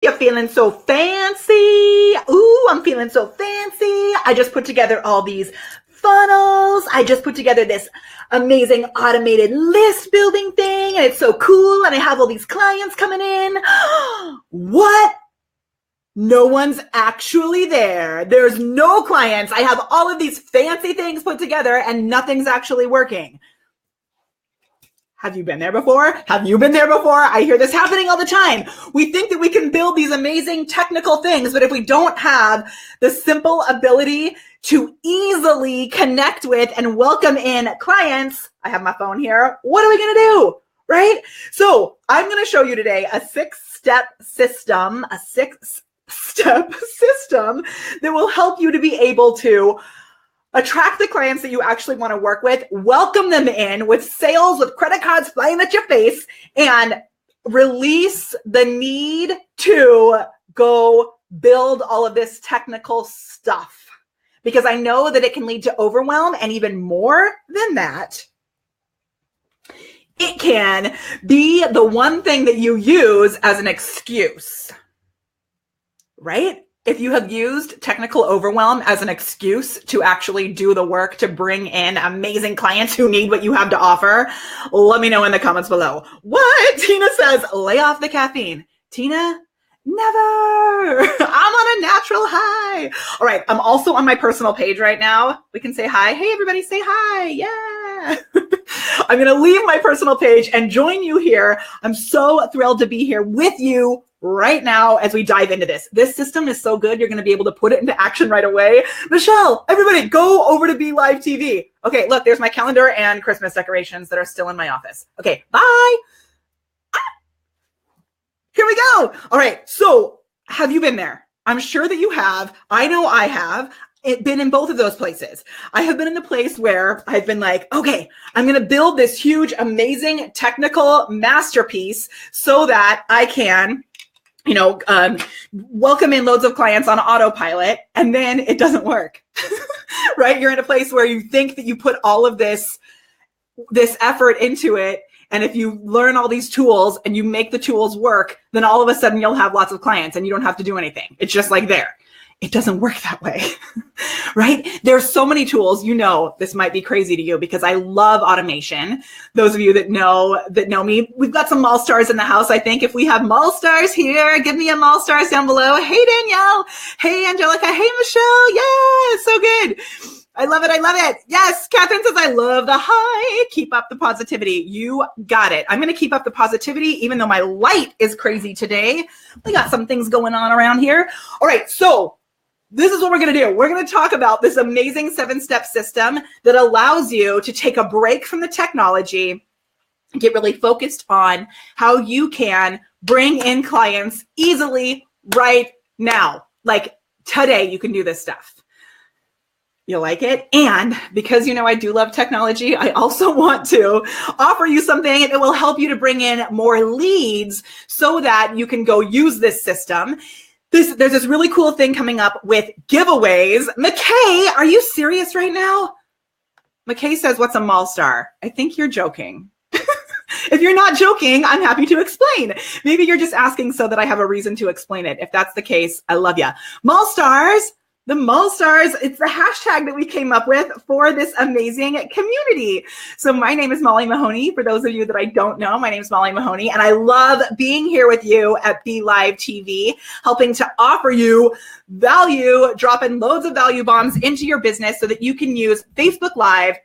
You're feeling so fancy. Ooh, I'm feeling so fancy. I just put together all these funnels. I just put together this amazing automated list building thing, and it's so cool. And I have all these clients coming in. What? No one's actually there. There's no clients. I have all of these fancy things put together and nothing's actually working. Have you been there before? Have you been there before? I hear this happening all the time. We think that we can build these amazing technical things, but if we don't have the simple ability to easily connect with and welcome in clients, I have my phone here, what are we going to do? Right? So I'm going to show you today a six-step system that will help you to be able to attract the clients that you actually want to work with, welcome them in with sales, with credit cards flying at your face, and release the need to go build all of this technical stuff. Because I know that it can lead to overwhelm, and even more than that, it can be the one thing that you use as an excuse, right? If you have used technical overwhelm as an excuse to actually do the work to bring in amazing clients who need what you have to offer, let me know in the comments below. What? Tina says, lay off the caffeine. Tina, never. I'm on a natural high. All right. I'm also on my personal page right now. We can say hi. Hey, everybody, say hi. Yeah. I'm going to leave my personal page and join you here. I'm so thrilled to be here with you right now as we dive into this. This system is so good, you're going to be able to put it into action right away. Michelle, everybody go over to BeLive TV. Okay, look, there's my calendar and Christmas decorations that are still in my office. Okay, bye. Here we go. All right, so have you been there? I'm sure that you have. I know I have. Been in both of those places. I have been in the place where I've been like, okay, I'm going to build this huge, amazing technical masterpiece so that I can welcome in loads of clients on autopilot, and then it doesn't work, right? You're in a place where you think that you put all of this effort into it. And if you learn all these tools and you make the tools work, then all of a sudden you'll have lots of clients and you don't have to do anything. It's just like there. It doesn't work that way, right? There's so many tools. This might be crazy to you because I love automation. Those of you that know me, we've got some mall stars in the house. I think if we have mall stars here, give me a mall stars down below. Hey, Danielle. Hey, Angelica. Hey, Michelle. Yeah, it's so good. I love it. I love it. Yes. Catherine says, I love the high. Keep up the positivity. You got it. I'm going to keep up the positivity, even though my light is crazy today. We got some things going on around here. All right. So this is what we're going to do. We're going to talk about this amazing 7-step system that allows you to take a break from the technology, get really focused on how you can bring in clients easily right now. Like today, you can do this stuff. You like it? And because I do love technology, I also want to offer you something that will help you to bring in more leads so that you can go use this system. There's this really cool thing coming up with giveaways. McKay, are you serious right now? McKay says, what's a mall star? I think you're joking. If you're not joking, I'm happy to explain. Maybe you're just asking so that I have a reason to explain it. If that's the case, I love ya. Mall stars. The mall stars, it's the hashtag that we came up with for this amazing community. So my name is Molly Mahoney. For those of you that I don't know, my name is Molly Mahoney, and I love being here with you at BeLive TV, helping to offer you value, dropping loads of value bombs into your business so that you can use Facebook Live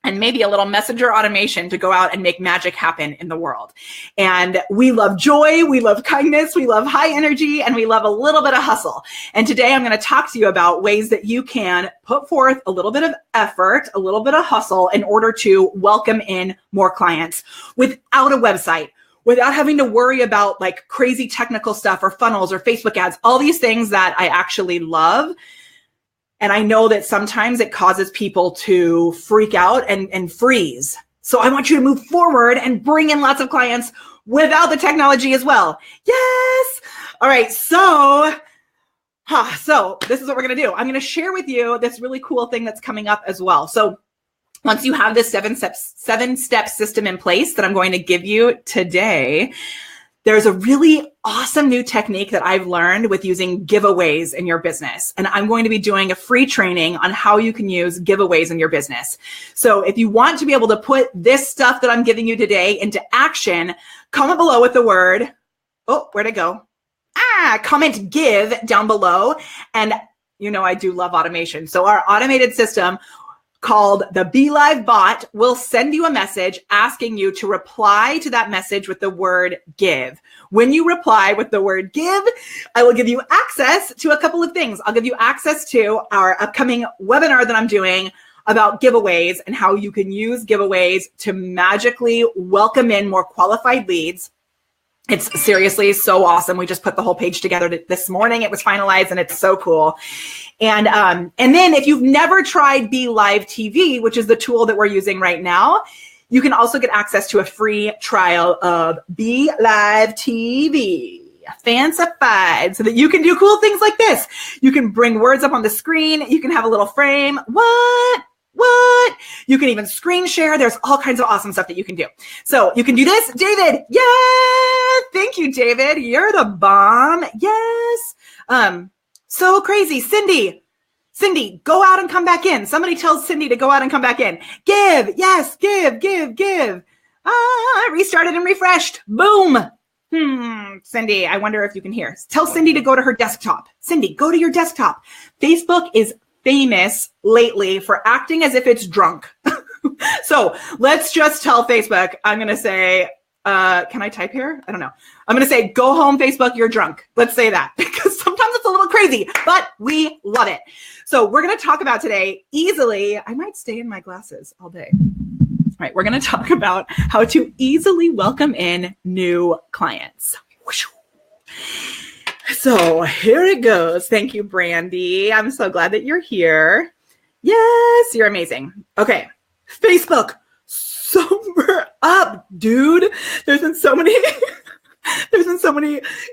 and maybe a little messenger automation to go out and make magic happen in the world. And we love joy, we love kindness, we love high energy, and we love a little bit of hustle. And today I'm going to talk to you about ways that you can put forth a little bit of effort, a little bit of hustle in order to welcome in more clients without a website, without having to worry about like crazy technical stuff or funnels or Facebook ads, all these things that I actually love. And I know that sometimes it causes people to freak out and freeze. So I want you to move forward and bring in lots of clients without the technology as well. Yes. All right. So this is what we're going to do. I'm going to share with you this really cool thing that's coming up as well. So once you have this seven step system in place that I'm going to give you today, there's a really awesome new technique that I've learned with using giveaways in your business. And I'm going to be doing a free training on how you can use giveaways in your business. So if you want to be able to put this stuff that I'm giving you today into action, comment below with the word, oh, where'd it go? Comment give down below. And you know, I do love automation. So our automated system called the BeLive bot will send you a message asking you to reply to that message with the word give. When you reply with the word give, I will give you access to a couple of things. I'll give you access to our upcoming webinar that I'm doing about giveaways and how you can use giveaways to magically welcome in more qualified leads. It's seriously so awesome. We just put the whole page together this morning. It was finalized and it's so cool. And then if you've never tried BeLive TV, which is the tool that we're using right now, you can also get access to a free trial of BeLive TV, fancified, so that you can do cool things like this. You can bring words up on the screen. You can have a little frame. What? You can even screen share. There's all kinds of awesome stuff that you can do. So you can do this. David, yeah, thank you, David. You're the bomb. Yes. So crazy. Cindy, go out and come back in. Somebody tells Cindy to go out and come back in. Give. Yes, give. Restarted and refreshed. Boom. Cindy, I wonder if you can hear. Tell Cindy to go to her desktop. Cindy, go to your desktop. Facebook is famous lately for acting as if it's drunk. So let's just tell Facebook, I'm going to say, can I type here? I don't know. I'm going to say, go home, Facebook, you're drunk. Let's say that because sometimes it's a little crazy, but we love it. So we're going to talk about today easily. I might stay in my glasses all day. All right. We're going to talk about how to easily welcome in new clients. So here it goes. Thank you, Brandy. I'm so glad that you're here. Yes, you're amazing. Okay. Facebook, sober up, dude. There's been so many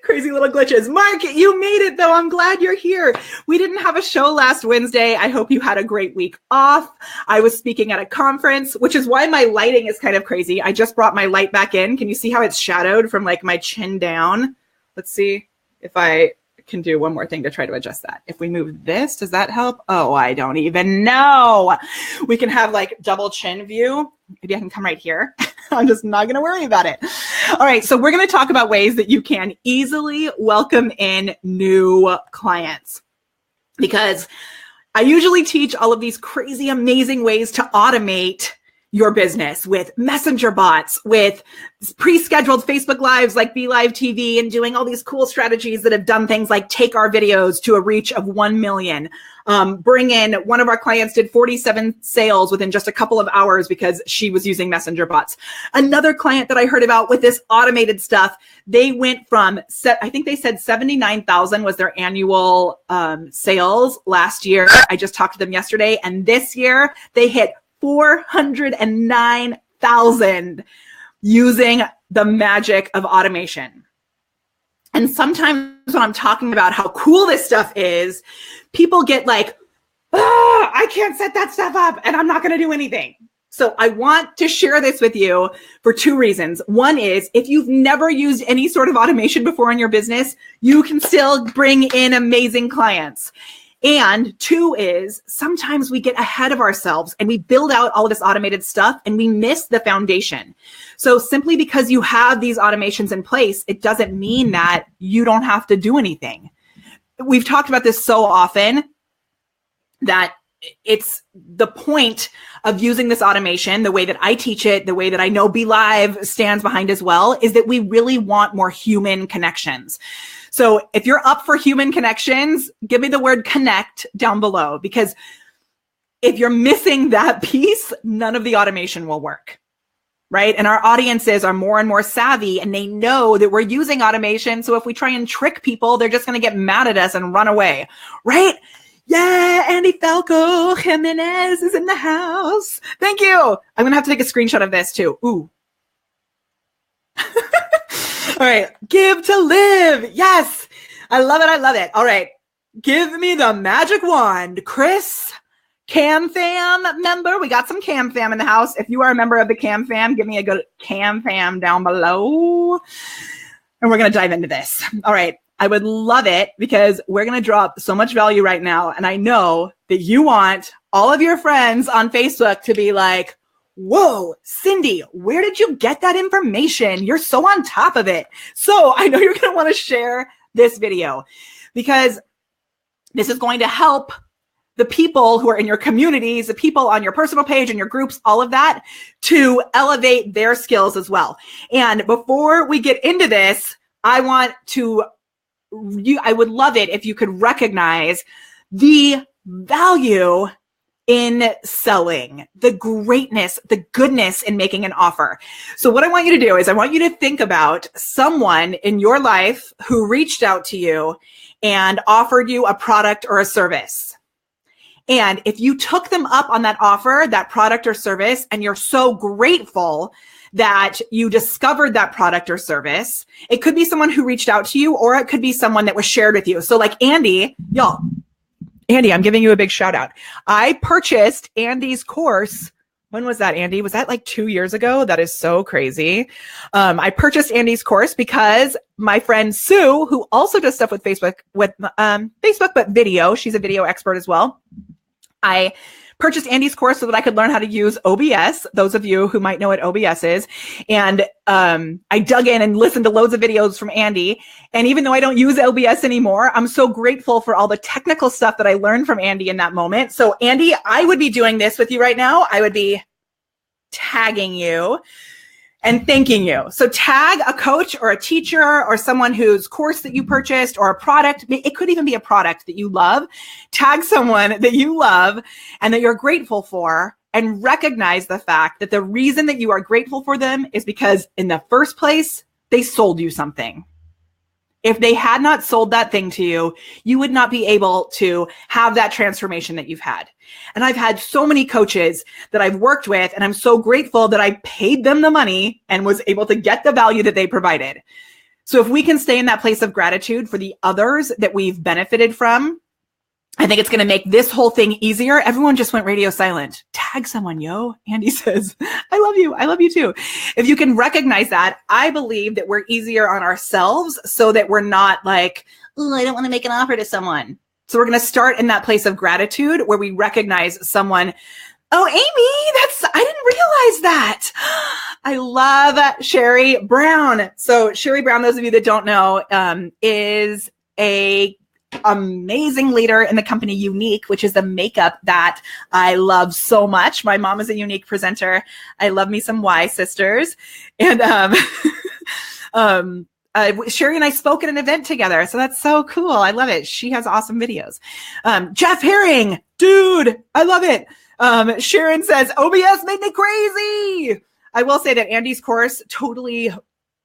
crazy little glitches. Mark, you made it though. I'm glad you're here. We didn't have a show last Wednesday. I hope you had a great week off. I was speaking at a conference, which is why my lighting is kind of crazy. I just brought my light back in. Can you see how it's shadowed from like my chin down? Let's see if I can do one more thing to try to adjust that. If we move this, does that help? Oh, I don't even know. We can have like double chin view. Maybe I can come right here. I'm just not going to worry about it. All right. So we're going to talk about ways that you can easily welcome in new clients, because I usually teach all of these crazy, amazing ways to automate your business with messenger bots, with pre-scheduled Facebook Lives like BeLive TV, and doing all these cool strategies that have done things like take our videos to a reach of 1 million. Bring in, one of our clients did 47 sales within just a couple of hours because she was using messenger bots. Another client that I heard about with this automated stuff, they went from, I think they said 79,000 was their annual sales last year. I just talked to them yesterday, and this year they hit 409,000 using the magic of automation. And sometimes when I'm talking about how cool this stuff is, people get like, I can't set that stuff up and I'm not going to do anything. So I want to share this with you for two reasons. One is, if you've never used any sort of automation before in your business, you can still bring in amazing clients. And two is, sometimes we get ahead of ourselves and we build out all of this automated stuff and we miss the foundation. So simply because you have these automations in place, it doesn't mean that you don't have to do anything. We've talked about this so often that it's the point of using this automation, the way that I teach it, the way that I know BeLive stands behind as well, is that we really want more human connections. So if you're up for human connections, give me the word connect down below, because if you're missing that piece, none of the automation will work, right? And our audiences are more and more savvy and they know that we're using automation. So if we try and trick people, they're just going to get mad at us and run away, right? Yeah, Andy Falco Jimenez is in the house. Thank you. I'm going to have to take a screenshot of this too. Ooh. All right. Give to live. Yes. I love it. I love it. All right. Give me the magic wand. Chris, Cam Fam member. We got some Cam Fam in the house. If you are a member of the Cam Fam, give me a good Cam Fam down below. All and we're going to dive into this. All right. I would love it because we're going to drop so much value right now. And I know that you want all of your friends on Facebook to be like, whoa, Cindy, where did you get that information? You're so on top of it. So I know you're going to want to share this video because this is going to help the people who are in your communities, the people on your personal page and your groups, all of that, to elevate their skills as well. And before we get into this, I would love it if you could recognize the value in selling, the greatness, the goodness in making an offer. So what I want you to do is I want you to think about someone in your life who reached out to you and offered you a product or a service. And if you took them up on that offer, that product or service, and you're so grateful that you discovered that product or service, it could be someone who reached out to you, or it could be someone that was shared with you. So like Andy, Andy, I'm giving you a big shout out. I purchased Andy's course. When was that, Andy? Was that like 2 years ago? That is so crazy. I purchased Andy's course because my friend Sue, who also does stuff with Facebook, but video, she's a video expert as well. I purchased Andy's course so that I could learn how to use OBS, those of you who might know what OBS is. And I dug in and listened to loads of videos from Andy. And even though I don't use OBS anymore, I'm so grateful for all the technical stuff that I learned from Andy in that moment. So Andy, I would be doing this with you right now. I would be tagging you and thanking you. So tag a coach or a teacher or someone whose course that you purchased or a product. It could even be a product that you love. Tag someone that you love and that you're grateful for, and recognize the fact that the reason that you are grateful for them is because in the first place, they sold you something. If they had not sold that thing to you, you would not be able to have that transformation that you've had. And I've had so many coaches that I've worked with, and I'm so grateful that I paid them the money and was able to get the value that they provided. So if we can stay in that place of gratitude for the others that we've benefited from, I think it's going to make this whole thing easier. Everyone just went radio silent. Tag someone, yo. Andy says, I love you. I love you too. If you can recognize that, I believe that we're easier on ourselves so that we're not like, oh, I don't want to make an offer to someone. So we're going to start in that place of gratitude where we recognize someone. Oh, Amy, I didn't realize that. I love Sherry Brown. So Sherry Brown, those of you that don't know, is a amazing leader in the company Unique, which is the makeup that I love so much. My mom is a Unique presenter. I love me some Y sisters. And Sherry and I spoke at an event together. So that's so cool. I love it. She has awesome videos. Jeff Herring, dude, I love it. Sharon says, OBS made me crazy. I will say that Andy's course totally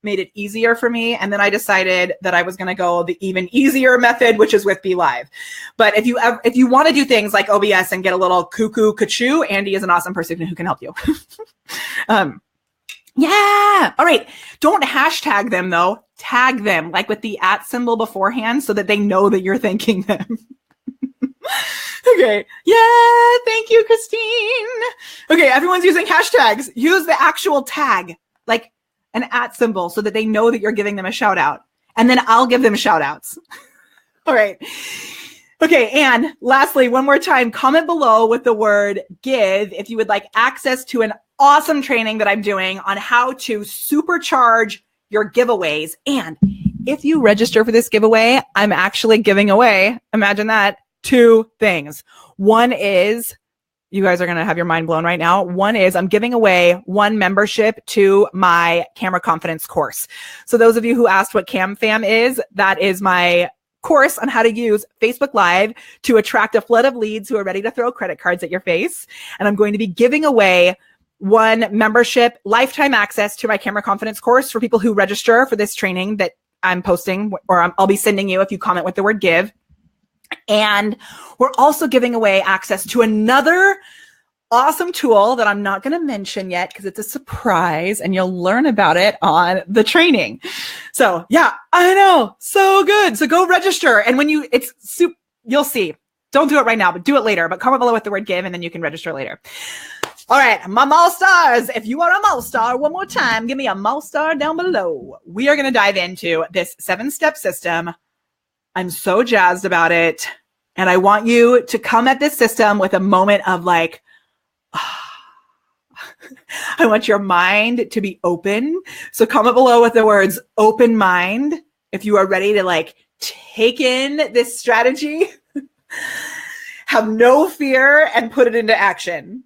made it easier for me. And then I decided that I was going to go the even easier method, which is with BeLive. But if you want to do things like OBS and get a little cuckoo kachoo, Andy is an awesome person who can help you. Yeah. All right. Don't hashtag them though. Tag them like with the @ symbol beforehand so that they know that you're thanking them. Okay. Yeah. Thank you, Christine. Okay. Everyone's using hashtags. Use the actual tag, like an @ symbol, so that they know that you're giving them a shout out. And then I'll give them shout outs. All right. Okay. And lastly, one more time, comment below with the word give if you would like access to an awesome training that I'm doing on how to supercharge your giveaways. And if you register for this giveaway, I'm actually giving away, imagine that, 2 things. One is, you guys are going to have your mind blown right now. One is I'm giving away 1 membership to my Camera Confidence course. So those of you who asked what CamFam is, that is my course on how to use Facebook Live to attract a flood of leads who are ready to throw credit cards at your face. And I'm going to be giving away 1 membership, lifetime access to my Camera Confidence course for people who register for this training that I'm posting, or I'll be sending you if you comment with the word give. And we're also giving away access to another awesome tool that I'm not going to mention yet because it's a surprise and you'll learn about it on the training. So yeah, I know. So good. So go register. And when you'll see, don't do it right now, but do it later, but comment below with the word give and then you can register later. All right, my Mall Stars. If you are a Mall Star, one more time, give me a Mall Star down below. We are going to dive into this 7-step system. I'm so jazzed about it. And I want you to come at this system with a moment of like, I want your mind to be open. So comment below with the words open mind if you are ready to like take in this strategy, have no fear, and put it into action.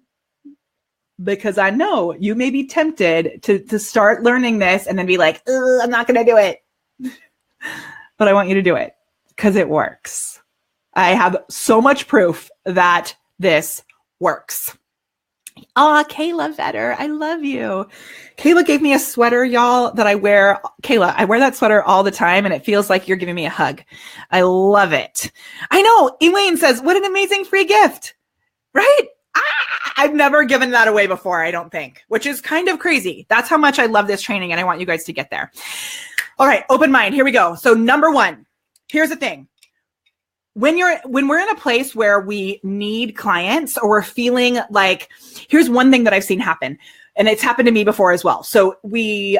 Because I know you may be tempted to start learning this and then be like, I'm not going to do it. But I want you to do it because it works. I have so much proof that this works. Kayla Vetter, I love you. Kayla gave me a sweater, y'all, that I wear. Kayla, I wear that sweater all the time, and it feels like you're giving me a hug. I love it. I know. Elaine says, what an amazing free gift, right? I've never given that away before, I don't think, which is kind of crazy. That's how much I love this training, and I want you guys to get there. All right, open mind. Here we go. So number one, here's the thing. When we're in a place where we need clients or we're feeling like, here's one thing that I've seen happen, and it's happened to me before as well. So we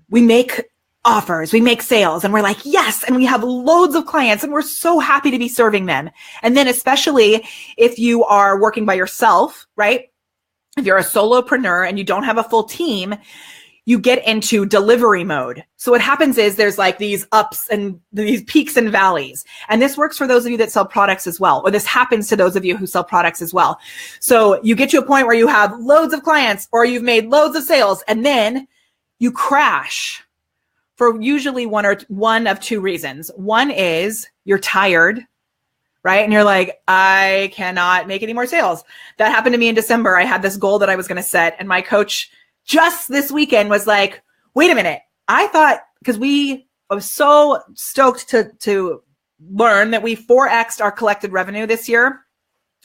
make offers, we make sales, and we're like, yes, and we have loads of clients and we're so happy to be serving them. And then especially if you are working by yourself, right? If you're a solopreneur and you don't have a full team, you get into delivery mode. So what happens is there's like these ups and these peaks and valleys. And this works for those of you that sell products as well, or this happens to those of you who sell products as well. So you get to a point where you have loads of clients or you've made loads of sales, and then you crash for usually one of two reasons. One is you're tired, right? And you're like, I cannot make any more sales. That happened to me in December. I had this goal that I was going to set, and my coach just this weekend was like, wait a minute. I thought, because I was so stoked to learn that we 4x'd our collected revenue this year,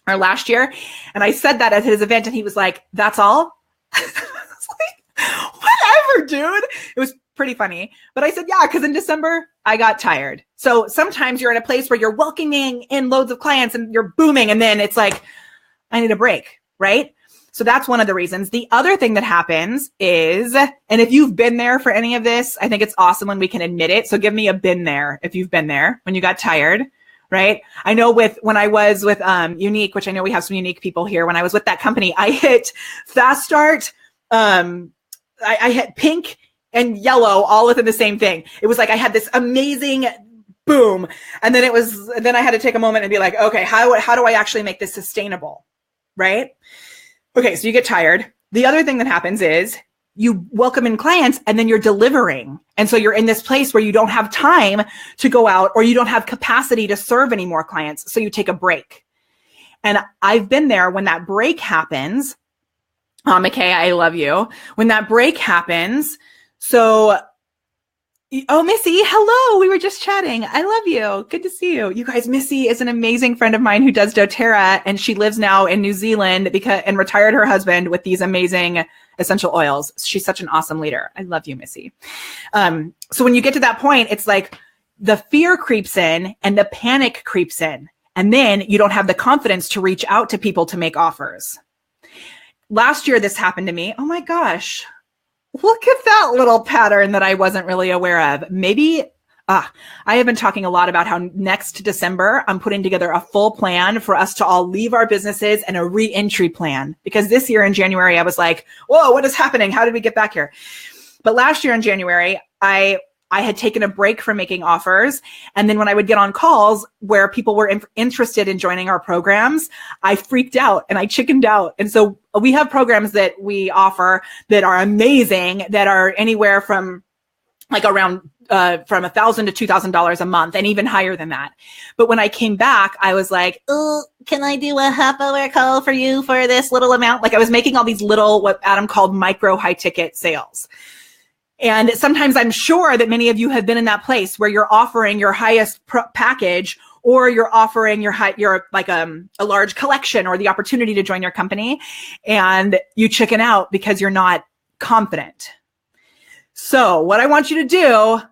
or last year. And I said that at his event, and he was like, that's all? I was like, whatever, dude. It was pretty funny. But I said, yeah, because in December, I got tired. So sometimes you're in a place where you're welcoming in loads of clients and you're booming. And then it's like, I need a break, right? So that's one of the reasons. The other thing that happens is, and if you've been there for any of this, I think it's awesome when we can admit it. So give me a been there if you've been there when you got tired, right? I know when I was with Unique, which I know we have some Unique people here. When I was with that company, I hit fast start. I hit pink and yellow all within the same thing. It was like I had this amazing boom. And then I had to take a moment and be like, okay, how do I actually make this sustainable, right? Okay, so you get tired. The other thing that happens is you welcome in clients and then you're delivering. And so you're in this place where you don't have time to go out, or you don't have capacity to serve any more clients. So you take a break. And I've been there when that break happens. McKay, I love you. When that break happens. So, Missy, hello. We were just chatting. I love you. Good to see you. You guys, Missy is an amazing friend of mine who does doTERRA, and she lives now in New Zealand and retired her husband with these amazing essential oils. She's such an awesome leader. I love you, Missy. So when you get to that point, it's like the fear creeps in and the panic creeps in, and then you don't have the confidence to reach out to people to make offers. Last year, this happened to me. Oh my gosh. Look at that little pattern that I wasn't really aware of. Maybe I have been talking a lot about how next December, I'm putting together a full plan for us to all leave our businesses and a re-entry plan. Because this year in January, I was like, whoa, what is happening? How did we get back here? But last year in January, I had taken a break from making offers. And then when I would get on calls where people were interested in joining our programs, I freaked out and I chickened out. And so we have programs that we offer that are amazing, that are anywhere from like around from $1,000 to $2,000 a month, and even higher than that. But when I came back, I was like, oh, can I do a half-hour call for you for this little amount? Like I was making all these little, what Adam called micro high ticket sales. And sometimes I'm sure that many of you have been in that place where you're offering your highest package, or you're offering your like a large collection or the opportunity to join your company, and you chicken out because you're not confident. So what I want you to do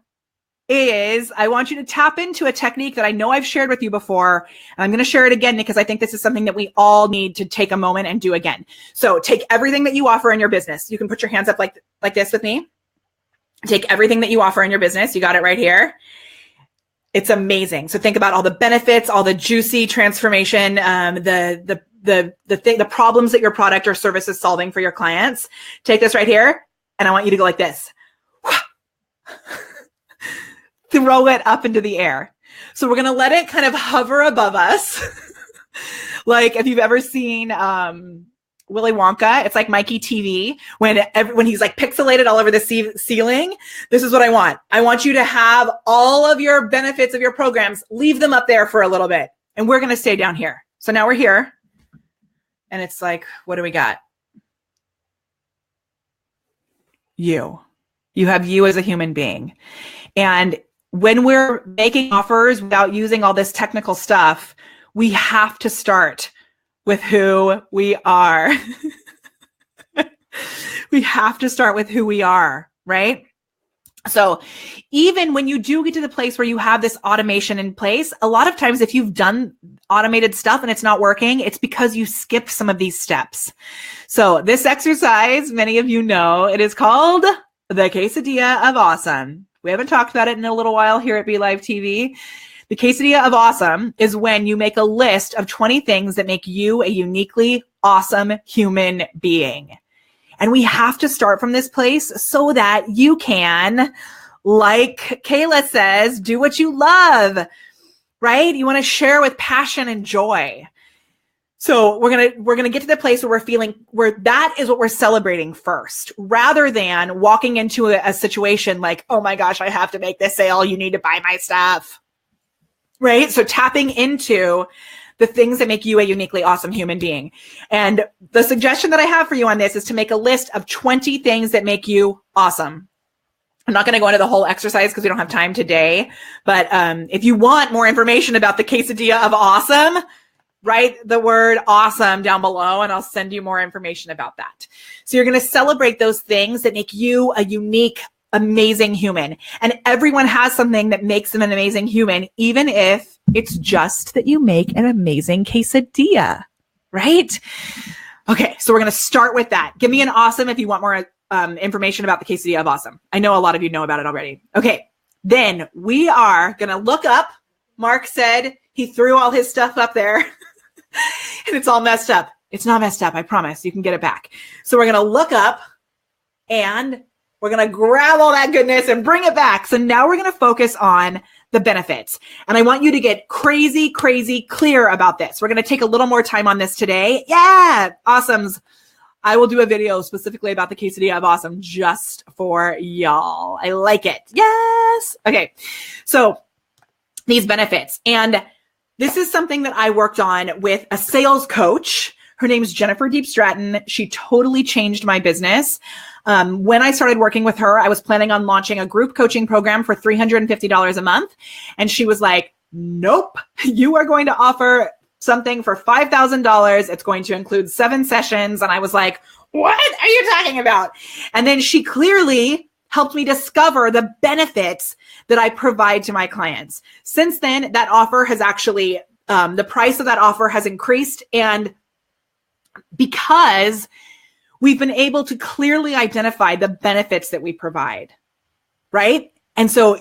is I want you to tap into a technique that I know I've shared with you before. And I'm going to share it again because I think this is something that we all need to take a moment and do again. So take everything that you offer in your business. You can put your hands up like this with me. Take everything that you offer in your business. You got it right here. It's amazing. So think about all the benefits, all the juicy transformation, the problems that your product or service is solving for your clients. Take this right here, and I want you to go like this. Throw it up into the air. So we're going to let it kind of hover above us. Like if you've ever seen Willy Wonka, it's like Mikey TV when he's like pixelated all over the ceiling. This is what I want. I want you to have all of your benefits of your programs, leave them up there for a little bit. And we're going to stay down here. So now we're here. And it's like, what do we got? You have you as a human being. And when we're making offers without using all this technical stuff, we have to start with who we are. We have to start with who we are, right? So even when you do get to the place where you have this automation in place, a lot of times if you've done automated stuff and it's not working, it's because you skipped some of these steps. So this exercise, many of you know, it is called the Quesadilla of Awesome. We haven't talked about it in a little while here at BeLive TV. The Quesadilla of Awesome is when you make a list of 20 things that make you a uniquely awesome human being. And we have to start from this place so that you can, like Kayla says, do what you love, right? You want to share with passion and joy. So we're going to get to the place where we're feeling where that is what we're celebrating first, rather than walking into a situation like, oh my gosh, I have to make this sale. You need to buy my stuff, right? So tapping into the things that make you a uniquely awesome human being. And the suggestion that I have for you on this is to make a list of 20 things that make you awesome. I'm not going to go into the whole exercise because we don't have time today. But if you want more information about the Quesadilla of Awesome, write the word awesome down below and I'll send you more information about that. So you're going to celebrate those things that make you a unique, amazing human. And everyone has something that makes them an amazing human, even if it's just that you make an amazing quesadilla, right? Okay, so we're going to start with that. Give me an awesome if you want more information about the Quesadilla of Awesome. I know a lot of you know about it already. Okay, then we are going to look up. Mark said he threw all his stuff up there and it's all messed up. It's not messed up, I promise. You can get it back. So we're going to look up and we're going to grab all that goodness and bring it back. So now we're going to focus on the benefits. And I want you to get crazy, crazy clear about this. We're going to take a little more time on this today. Yeah, awesomes. I will do a video specifically about the Quesadilla of Awesome just for y'all. I like it. Yes. Okay. So these benefits. And this is something that I worked on with a sales coach. Her name's Jennifer Deep Stratton. She totally changed my business. When I started working with her, I was planning on launching a group coaching program for $350 a month. And she was like, nope, you are going to offer something for $5,000. It's going to include 7 sessions. And I was like, what are you talking about? And then she clearly helped me discover the benefits that I provide to my clients. Since then, that offer has actually, the price of that offer has increased. And because we've been able to clearly identify the benefits that we provide, right? And so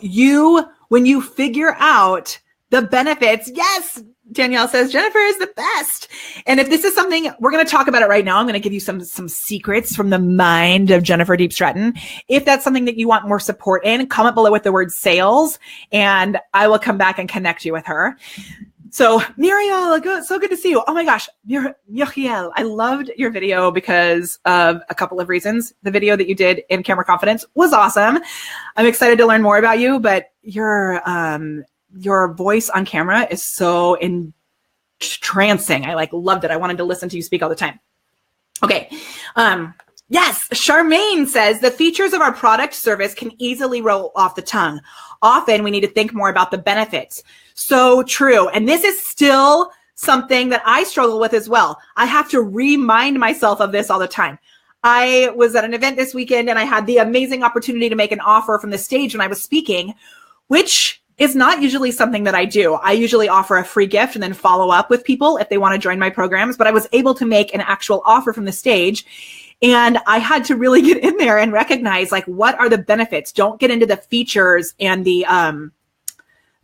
when you figure out the benefits, yes, Danielle says, Jennifer is the best. And if this is something, we're going to talk about it right now. I'm going to give you some secrets from the mind of Jennifer Deep Stratton. If that's something that you want more support in, comment below with the word sales, and I will come back and connect you with her. So Muriel, so good to see you. Oh my gosh, Muriel, I loved your video because of a couple of reasons. The video that you did in Camera Confidence was awesome. I'm excited to learn more about you, but your voice on camera is so entrancing. I loved it. I wanted to listen to you speak all the time. Okay. Yes, Charmaine says the features of our product service can easily roll off the tongue. Often we need to think more about the benefits. So true. And this is still something that I struggle with as well. I have to remind myself of this all the time. I was at an event this weekend and I had the amazing opportunity to make an offer from the stage when I was speaking, which is not usually something that I do. I usually offer a free gift and then follow up with people if they want to join my programs, but I was able to make an actual offer from the stage. And I had to really get in there and recognize, like, what are the benefits? Don't get into the features and the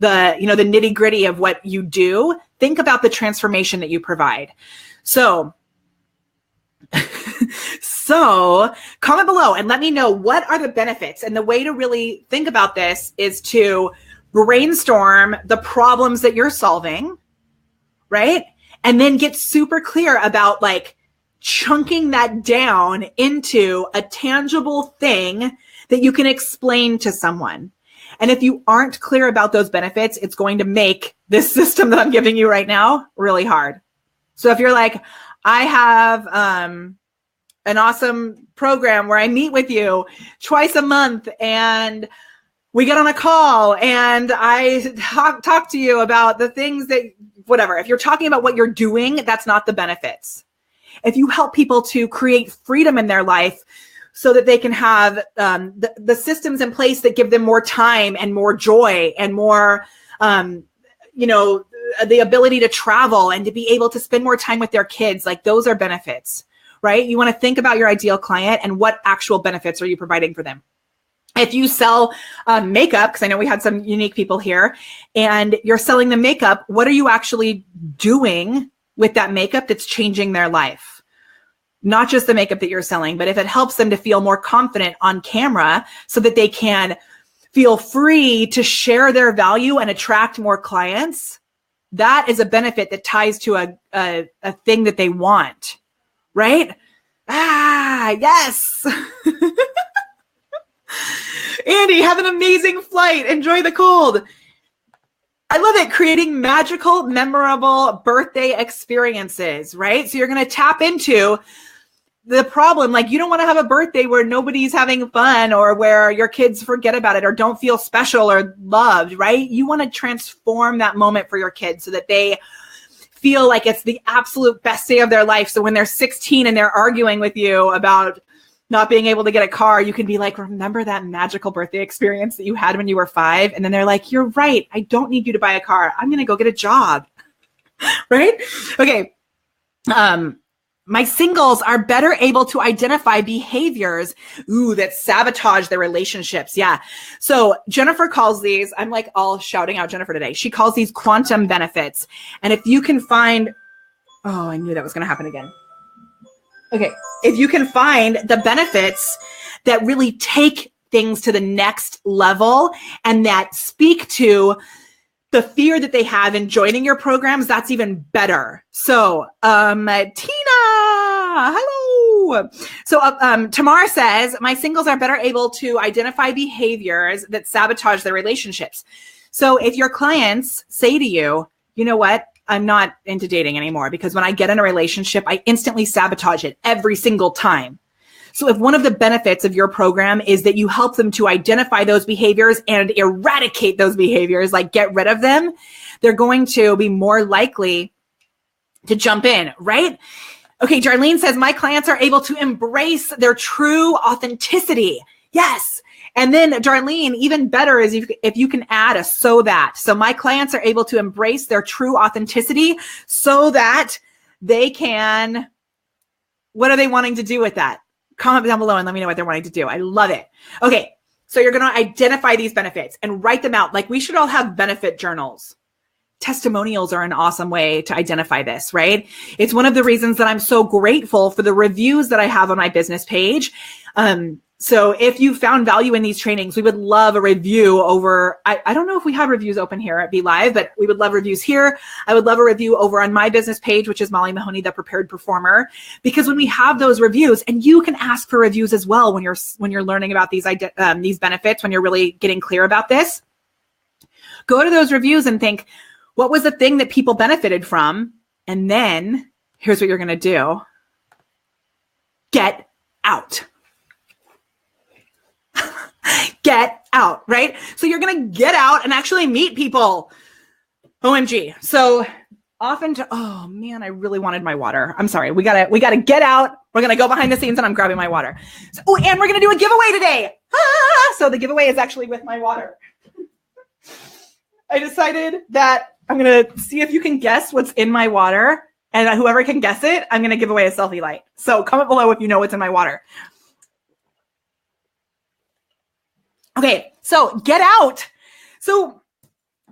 nitty gritty of what you do. Think about the transformation that you provide. So comment below and let me know, what are the benefits? And the way to really think about this is to brainstorm the problems that you're solving, right? And then get super clear about, like, chunking that down into a tangible thing that you can explain to someone. And if you aren't clear about those benefits, it's going to make this system that I'm giving you right now really hard. So if you're like, I have an awesome program where I meet with you twice a month and we get on a call and I talk to you about the things that, whatever. If you're talking about what you're doing, that's not the benefits. If you help people to create freedom in their life so that they can have the systems in place that give them more time and more joy and more, the ability to travel and to be able to spend more time with their kids, like, those are benefits, right? You want to think about your ideal client and what actual benefits are you providing for them. If you sell makeup, because I know we had some unique people here, and you're selling the makeup, what are you actually doing with that makeup that's changing their life? Not just the makeup that you're selling, but if it helps them to feel more confident on camera so that they can feel free to share their value and attract more clients, that is a benefit that ties to a thing that they want, right? Yes. Andy, have an amazing flight. Enjoy the cold. I love it. Creating magical, memorable birthday experiences, right? So you're going to tap into the problem. Like, you don't want to have a birthday where nobody's having fun or where your kids forget about it or don't feel special or loved, right? You want to transform that moment for your kids so that they feel like it's the absolute best day of their life. So when they're 16 and they're arguing with you about not being able to get a car, you can be like, remember that magical birthday experience that you had when you were 5? And then they're like, you're right. I don't need you to buy a car. I'm going to go get a job. Right? Okay. My singles are better able to identify behaviors, that sabotage their relationships. Yeah. So Jennifer calls these, I'm like all shouting out Jennifer today. She calls these quantum benefits. And if you can find, I knew that was going to happen again. Okay. If you can find the benefits that really take things to the next level and that speak to the fear that they have in joining your programs, that's even better. So, Tina, hello. So, Tamar says, my singles are better able to identify behaviors that sabotage their relationships. So if your clients say to you, you know what? I'm not into dating anymore because when I get in a relationship, I instantly sabotage it every single time. So if one of the benefits of your program is that you help them to identify those behaviors and eradicate those behaviors, like get rid of them, they're going to be more likely to jump in, right? Okay, Darlene says, my clients are able to embrace their true authenticity. Yes. And then Darlene, even better is if you can add a so that. So my clients are able to embrace their true authenticity so that they can, what are they wanting to do with that? Comment down below and let me know what they're wanting to do. I love it. Okay. So you're going to identify these benefits and write them out. Like, we should all have benefit journals. Testimonials are an awesome way to identify this, right? It's one of the reasons that I'm so grateful for the reviews that I have on my business page. So if you found value in these trainings, we would love a review over, I don't know if we have reviews open here at BeLive, but we would love reviews here. I would love a review over on my business page, which is Molly Mahoney, the Prepared Performer, because when we have those reviews, and you can ask for reviews as well when you're learning about these benefits, when you're really getting clear about this, go to those reviews and think, what was the thing that people benefited from? And then here's what you're going to do. Get out. Get out, right? So you're going to get out and actually meet people. OMG. So often oh man, I really wanted my water. I'm sorry. We gotta get out. We're going to go behind the scenes and I'm grabbing my water. So, and we're going to do a giveaway today. So the giveaway is actually with my water. I decided that I'm going to see if you can guess what's in my water. And whoever can guess it, I'm going to give away a selfie light. So comment below if you know what's in my water. Okay, so get out. So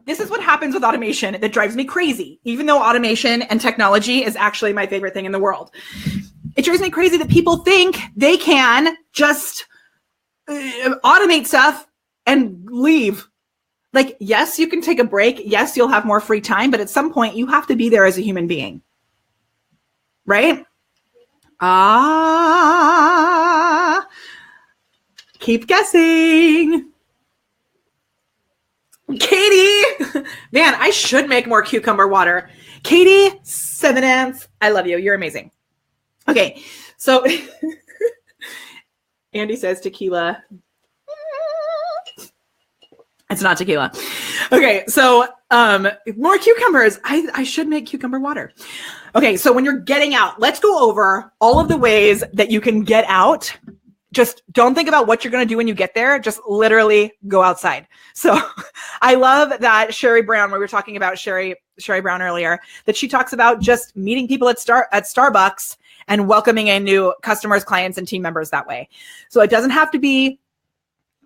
this is what happens with automation that drives me crazy, even though automation and technology is actually my favorite thing in the world. It drives me crazy that people think they can just automate stuff and leave. Like, yes, you can take a break. Yes, you'll have more free time, but at some point you have to be there as a human being. Right? Keep guessing. Katie, man, I should make more cucumber water. Katie, 7 ants. I love you. You're amazing. Okay. So Andy says tequila. It's not tequila. Okay. So, more cucumbers. I should make cucumber water. Okay. So when you're getting out, let's go over all of the ways that you can get out. Just don't think about what you're going to do when you get there. Just literally go outside. So I love that Sherry Brown, where we were talking about Sherry Brown earlier, that she talks about just meeting people at Starbucks and welcoming in new customers, clients, and team members that way. So it doesn't have to be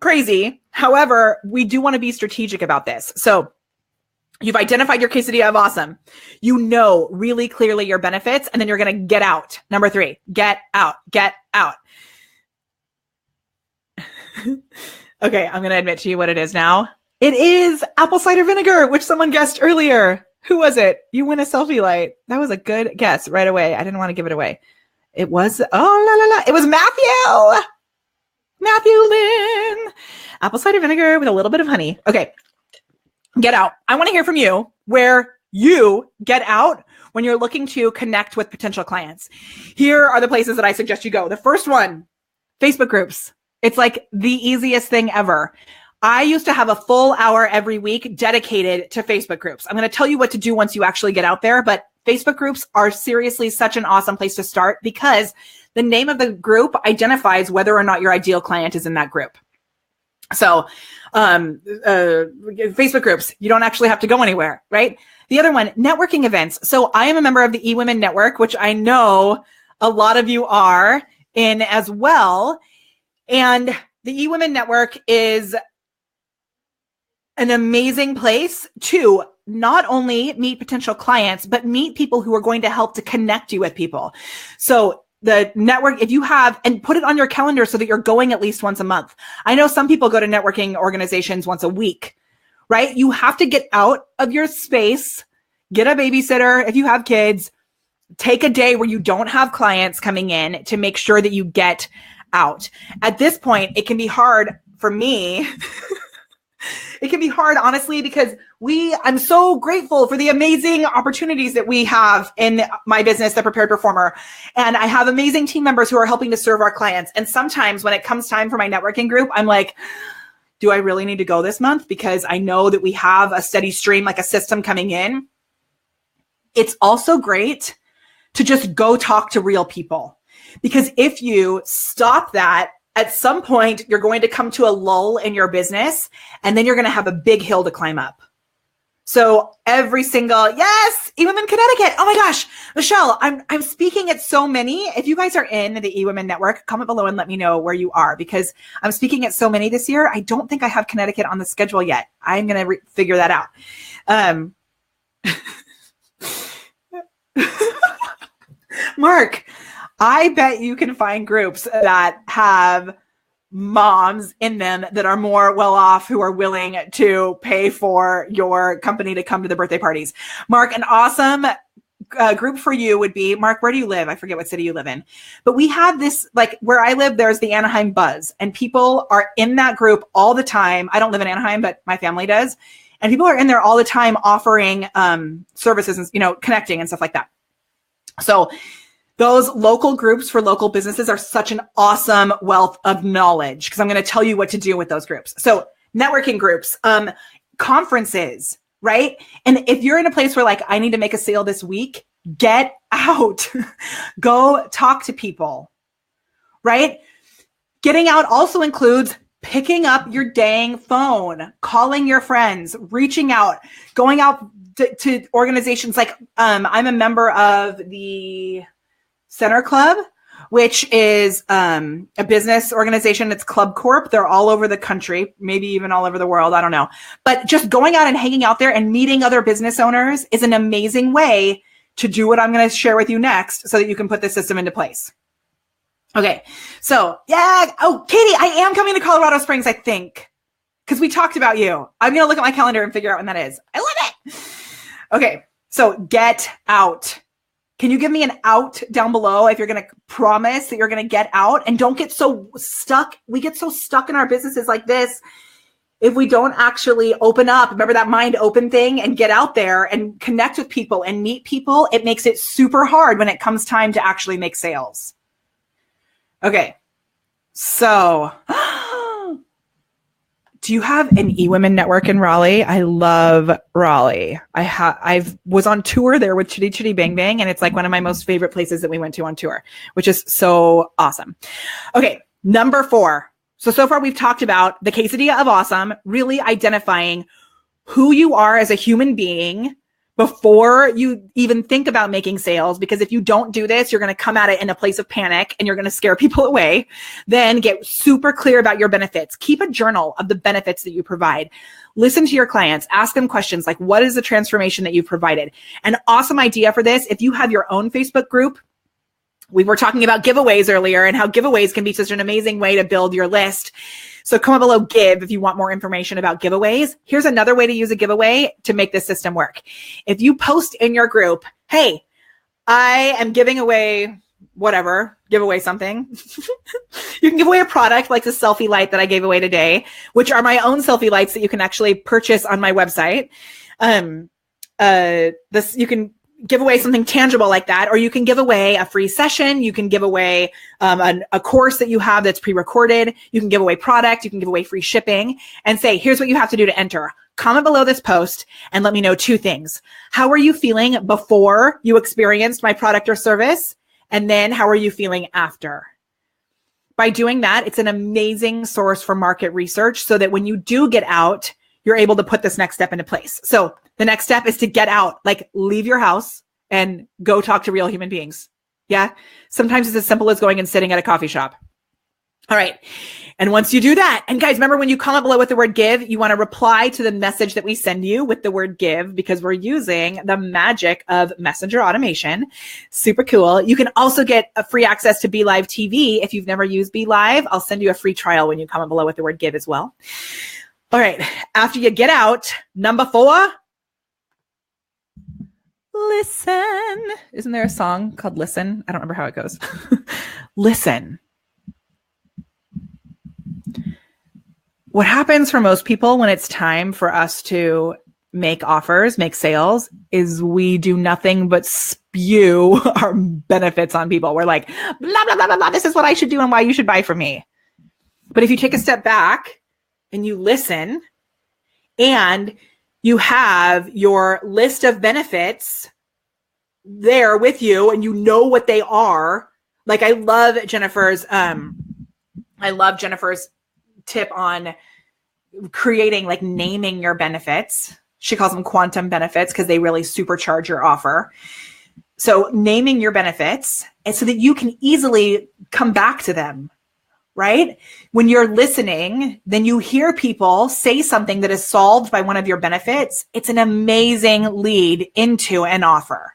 crazy. However, we do want to be strategic about this. So you've identified your quesadilla of awesome. You know really clearly your benefits, and then you're going to get out. Number 3, get out, get out. Okay, I'm going to admit to you what it is now. It is apple cider vinegar, which someone guessed earlier. Who was it? You win a selfie light. That was a good guess right away. I didn't want to give it away. It was, it was Matthew Lynn. Apple cider vinegar with a little bit of honey. Okay, get out. I want to hear from you where you get out when you're looking to connect with potential clients. Here are the places that I suggest you go. The first one, Facebook groups. It's like the easiest thing ever. I used to have a full hour every week dedicated to Facebook groups. I'm going to tell you what to do once you actually get out there, but Facebook groups are seriously such an awesome place to start because the name of the group identifies whether or not your ideal client is in that group. So Facebook groups, you don't actually have to go anywhere, right? The other one, networking events. So I am a member of the eWomen Network, which I know a lot of you are in as well. And the eWomen Network is an amazing place to not only meet potential clients, but meet people who are going to help to connect you with people. So the network, if you have, and put it on your calendar so that you're going at least once a month. I know some people go to networking organizations once a week, right? You have to get out of your space, get a babysitter if you have kids, take a day where you don't have clients coming in to make sure that you get out. At this point, it can be hard for me. It can be hard, honestly, because I'm so grateful for the amazing opportunities that we have in my business, The Prepared Performer. And I have amazing team members who are helping to serve our clients. And sometimes when it comes time for my networking group, I'm like, do I really need to go this month? Because I know that we have a steady stream, like a system coming in. It's also great to just go talk to real people. Because if you stop that, at some point, you're going to come to a lull in your business, and then you're going to have a big hill to climb up. So every single, yes, eWomen Connecticut. Oh my gosh, Michelle, I'm speaking at so many. If you guys are in the eWomen Network, comment below and let me know where you are, because I'm speaking at so many this year. I don't think I have Connecticut on the schedule yet. I'm going to figure that out. Mark, I bet you can find groups that have moms in them that are more well off, who are willing to pay for your company to come to the birthday parties. Mark, an awesome group for you would be, Mark, where do you live? I forget what city you live in. But we have this, like where I live, there's the Anaheim Buzz, and people are in that group all the time. I don't live in Anaheim, but my family does. And people are in there all the time offering services and, connecting and stuff like that. So those local groups for local businesses are such an awesome wealth of knowledge, because I'm going to tell you what to do with those groups. So networking groups, conferences, right? And if you're in a place where like, I need to make a sale this week, get out, go talk to people, right? Getting out also includes picking up your dang phone, calling your friends, reaching out, going out to organizations like I'm a member of the Center Club, which is a business organization. It's Club Corp. They're all over the country, maybe even all over the world. I don't know. But just going out and hanging out there and meeting other business owners is an amazing way to do what I'm going to share with you next so that you can put this system into place. Okay. So yeah. Oh, Katie, I am coming to Colorado Springs, I think, because we talked about you. I'm going to look at my calendar and figure out when that is. I love it. Okay. So get out. Can you give me an out down below if you're going to promise that you're going to get out and don't get so stuck? We get so stuck in our businesses like this. If we don't actually open up, remember that mind open thing, and get out there and connect with people and meet people, it makes it super hard when it comes time to actually make sales. Okay. So do you have an eWomen network in Raleigh? I love Raleigh. I was on tour there with Chitty Chitty Bang Bang, and it's like one of my most favorite places that we went to on tour, which is so awesome. Okay, number 4. So far we've talked about the quesadilla of awesome, really identifying who you are as a human being before you even think about making sales. Because if you don't do this, you're going to come at it in a place of panic and you're going to scare people away. Then get super clear about your benefits. Keep a journal of the benefits that you provide. Listen to your clients. Ask them questions like, what is the transformation that you've provided? An awesome idea for this, if you have your own Facebook group, we were talking about giveaways earlier and how giveaways can be such an amazing way to build your list. So comment below give if you want more information about giveaways. Here's another way to use a giveaway to make this system work. If you post in your group, hey, I am giving away whatever, give away something. You can give away a product like the selfie light that I gave away today, which are my own selfie lights that you can actually purchase on my website. You can give away something tangible like that, or you can give away a free session. You can give away a course that you have that's pre-recorded. You can give away product. You can give away free shipping and say, here's what you have to do to enter. Comment below this post and let me know 2 things. How are you feeling before you experienced my product or service? And then how are you feeling after? By doing that, it's an amazing source for market research so that when you do get out, you're able to put this next step into place. So the next step is to get out, like leave your house and go talk to real human beings. Yeah. Sometimes it's as simple as going and sitting at a coffee shop. All right. And once you do that, and guys, remember when you comment below with the word give, you want to reply to the message that we send you with the word give, because we're using the magic of messenger automation. Super cool. You can also get a free access to BeLive TV. If you've never used BeLive, I'll send you a free trial when you comment below with the word give as well. All right. After you get out, number 4, listen. Isn't there a song called Listen? I don't remember how it goes. Listen. What happens for most people when it's time for us to make offers, make sales, is we do nothing but spew our benefits on people. We're like, blah, blah, blah, blah, blah. This is what I should do and why you should buy from me. But if you take a step back and you listen and you have your list of benefits there with you and you know what they are. Like I love Jennifer's tip on creating, like naming your benefits. She calls them quantum benefits because they really supercharge your offer. So naming your benefits, and so that you can easily come back to them. Right? When you're listening, then you hear people say something that is solved by one of your benefits. It's an amazing lead into an offer.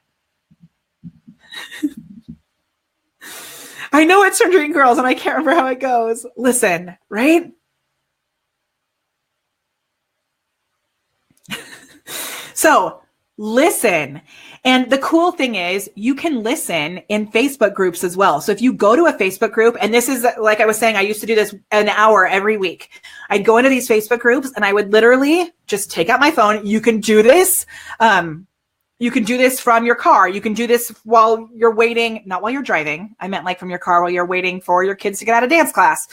I know it's from Dream Girls and I can't remember how it goes. Listen, right? So listen. And the cool thing is you can listen in Facebook groups as well. So if you go to a Facebook group, and this is like I was saying, I used to do this an hour every week. I'd go into these Facebook groups and I would literally just take out my phone. You can do this. You can do this from your car. You can do this while you're waiting, not while you're driving. I meant like from your car while you're waiting for your kids to get out of dance class,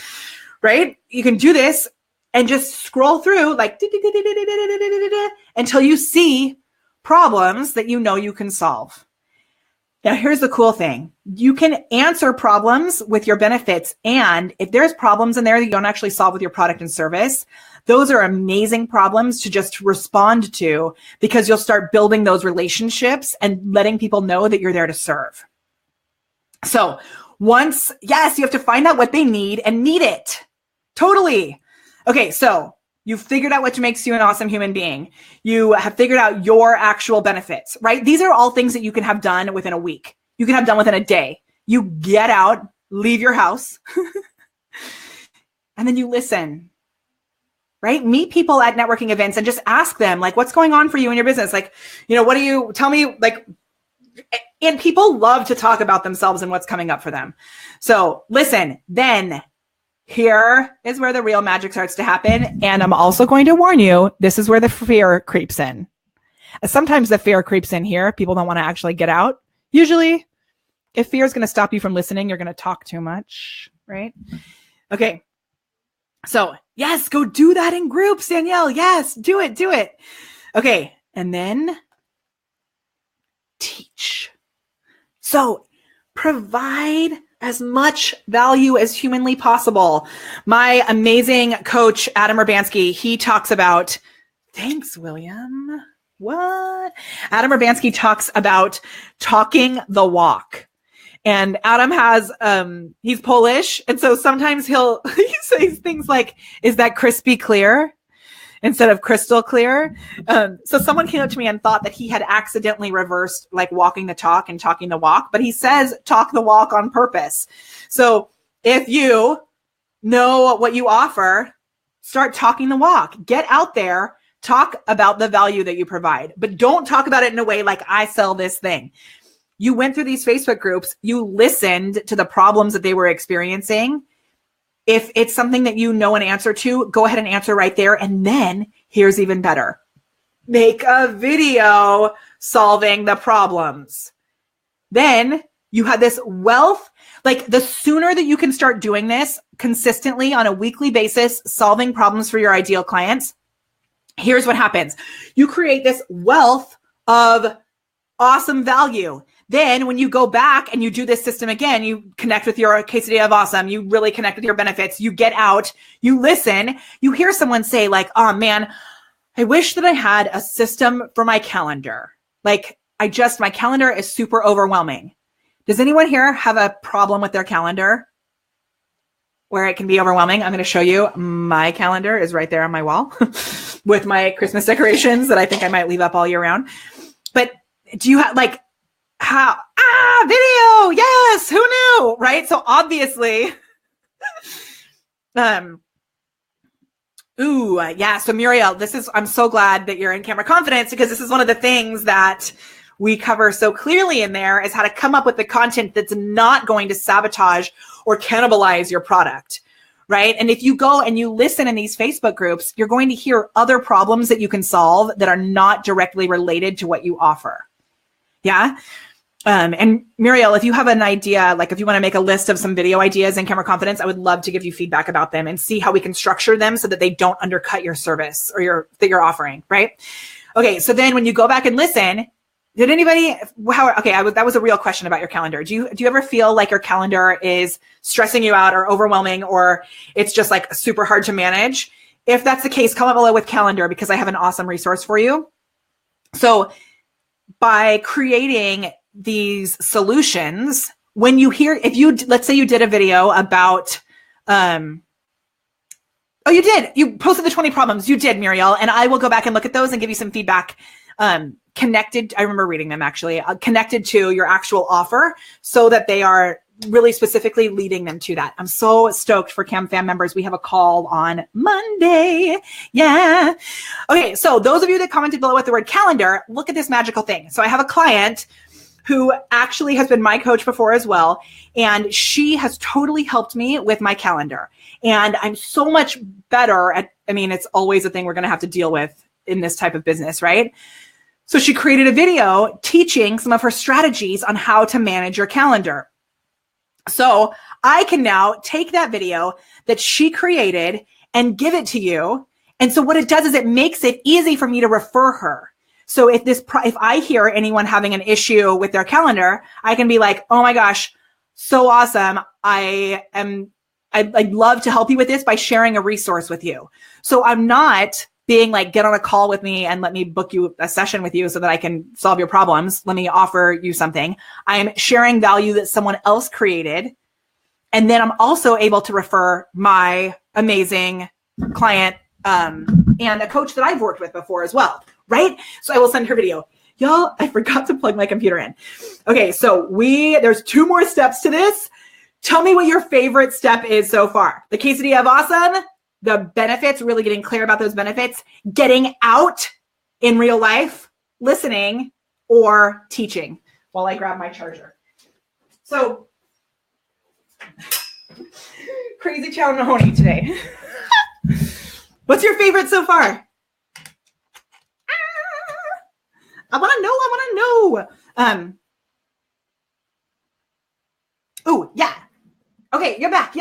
right? You can do this and just scroll through like until you see problems that you know you can solve. Now, here's the cool thing. You can answer problems with your benefits. And if there's problems in there that you don't actually solve with your product and service, those are amazing problems to just respond to, because you'll start building those relationships and letting people know that you're there to serve. So once, yes, you have to find out what they need and meet it. Totally. Okay, so you've figured out what makes you an awesome human being. You have figured out your actual benefits, right? These are all things that you can have done within a week. You can have done within a day. You get out, leave your house, and then you listen, right? Meet people at networking events and just ask them, like, what's going on for you in your business? Like, what do you tell me? Like, and people love to talk about themselves and what's coming up for them. So listen, then here is where the real magic starts to happen. And I'm also going to warn you, this is where the fear creeps in. Sometimes the fear creeps in here. People don't want to actually get out. Usually, if fear is going to stop you from listening, you're going to talk too much, right? Okay. So yes, go do that in groups, Danielle. Yes, do it. Okay. And then teach. So provide as much value as humanly possible. My amazing coach, Adam Urbanski, he talks about, thanks, William. What? Adam Urbanski talks about talking the walk. And Adam has, he's Polish. And so sometimes he says things like, is that crispy clear? Instead of crystal clear. So someone came up to me and thought that he had accidentally reversed like walking the talk and talking the walk, but he says talk the walk on purpose. So if you know what you offer, start talking the walk. Get out there, talk about the value that you provide, but don't talk about it in a way like I sell this thing. You went through these Facebook groups, you listened to the problems that they were experiencing. If it's something that you know an answer to, go ahead and answer right there. And then here's even better. Make a video solving the problems. Then you have this wealth. Like the sooner that you can start doing this consistently on a weekly basis, solving problems for your ideal clients, here's what happens. You create this wealth of awesome value. Then when you go back and you do this system again, you connect with your quesadilla of awesome, you really connect with your benefits, you get out, you listen, you hear someone say like, oh man, I wish that I had a system for my calendar. Like my calendar is super overwhelming. Does anyone here have a problem with their calendar where it can be overwhelming? I'm going to show you. My calendar is right there on my wall with my Christmas decorations that I think I might leave up all year round. But do you have like, video. Yes. Who knew? Right. So obviously, yeah. So Muriel, I'm so glad that you're in Camera Confidence, because this is one of the things that we cover so clearly in there is how to come up with the content that's not going to sabotage or cannibalize your product. Right. And if you go and you listen in these Facebook groups, you're going to hear other problems that you can solve that are not directly related to what you offer. Yeah. And Muriel, if you have an idea, like if you want to make a list of some video ideas in Camera Confidence, I would love to give you feedback about them and see how we can structure them so that they don't undercut your service or that you're offering, right? Okay, so then when you go back and listen, did anybody, that was a real question about your calendar. Do you ever feel like your calendar is stressing you out or overwhelming, or it's just like super hard to manage? If that's the case, comment below with calendar, because I have an awesome resource for you. So by creating these solutions, when you hear, let's say you did a video about, you posted the 20 problems. You did, Muriel, and I will go back and look at those and give you some feedback, connected. I remember reading them actually, connected to your actual offer so that they are really specifically leading them to that. I'm so stoked for CamFam members. We have a call on Monday. Yeah. Okay. So those of you that commented below with the word calendar, look at this magical thing. So I have a client who actually has been my coach before as well. And she has totally helped me with my calendar. And I'm so much better at, it's always a thing we're going to have to deal with in this type of business, right? So she created a video teaching some of her strategies on how to manage your calendar. So I can now take that video that she created and give it to you. And so what it does is it makes it easy for me to refer her. So if I hear anyone having an issue with their calendar, I can be like, oh my gosh, so awesome. I'd love to help you with this by sharing a resource with you. So I'm not being like, get on a call with me and let me book you a session with you so that I can solve your problems. Let me offer you something. I'm sharing value that someone else created. And then I'm also able to refer my amazing client and a coach that I've worked with before as well, right? So I will send her video. Y'all, I forgot to plug my computer in. Okay, so there's 2 more steps to this. Tell me what your favorite step is so far. The quesadilla of awesome, the benefits, really getting clear about those benefits, getting out in real life, listening, or teaching while I grab my charger. So, crazy chow Mahoney today. What's your favorite so far? I want to know. Oh, yeah. Okay, you're back.